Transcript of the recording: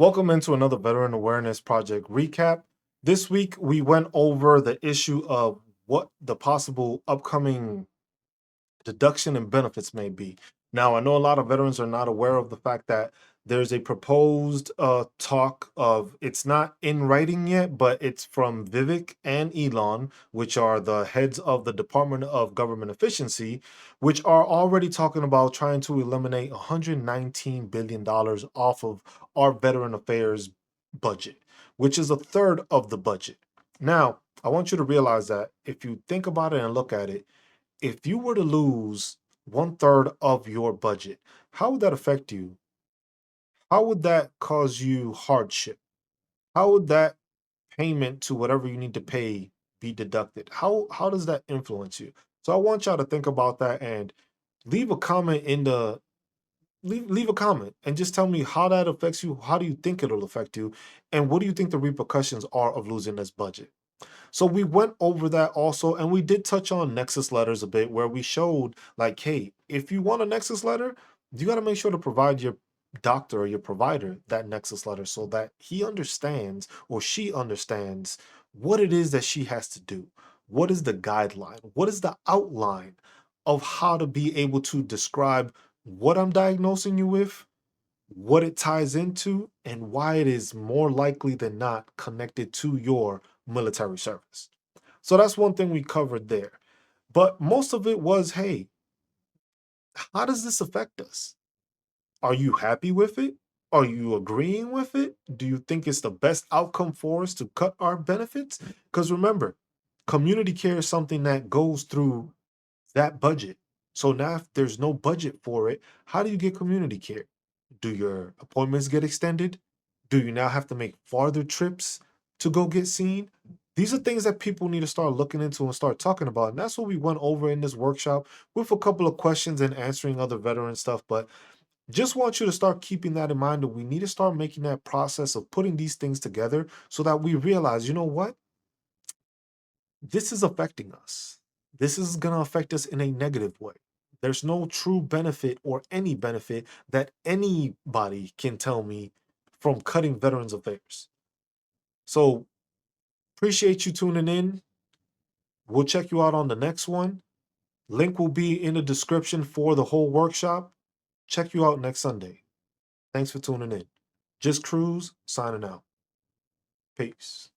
Welcome into another Veteran Awareness Project recap. This week, we went over the issue of what the possible upcoming deduction and benefits may be. Now, I know a lot of veterans are not aware of the fact that there's a proposed talk of it's not in writing yet, but it's from Vivek and Elon, which are the heads of the Department of Government Efficiency, which are already talking about trying to eliminate $119 billion off of our Veteran Affairs budget, which is a third of the budget. Now, I want you to realize that if you think about it and look at it, if you were to lose one third of your budget, how would that affect you? How would that cause you hardship? How would that payment to whatever you need to pay be deducted? How does that influence you? So I want y'all to think about that and leave a comment in the leave a comment and just tell me how that affects you. How do you think it'll affect you? And what do you think the repercussions are of losing this budget? So we went over that also, and we did touch on Nexus letters a bit, where we showed like, hey, if you want a Nexus letter, you got to make sure to provide your doctor or your provider that Nexus letter so that he understands or she understands what it is that she has to do. What is the guideline? What is the outline of how to be able to describe what I'm diagnosing you with, what it ties into, and why it is more likely than not connected to your military service. So that's one thing we covered there. But most of it was, hey, how does this affect us? Are you happy with it? Are you agreeing with it? Do you think it's the best outcome for us to cut our benefits? Because remember, community care is something that goes through that budget. So now, if there's no budget for it, how do you get community care? Do your appointments get extended? Do you now have to make farther trips to go get seen? These are things that people need to start looking into and start talking about. And that's what we went over in this workshop with a couple of questions and answering other veteran stuff. But just want you to start keeping that in mind that we need to start making that process of putting these things together so that we realize, you know what? This is affecting us. This is going to affect us in a negative way. There's no true benefit or any benefit that anybody can tell me from cutting Veterans Affairs. So appreciate you tuning in. We'll check you out on the next one. Link will be in the description for the whole workshop. Check you out next Sunday. Thanks for tuning in. Just Cruise signing out. Peace.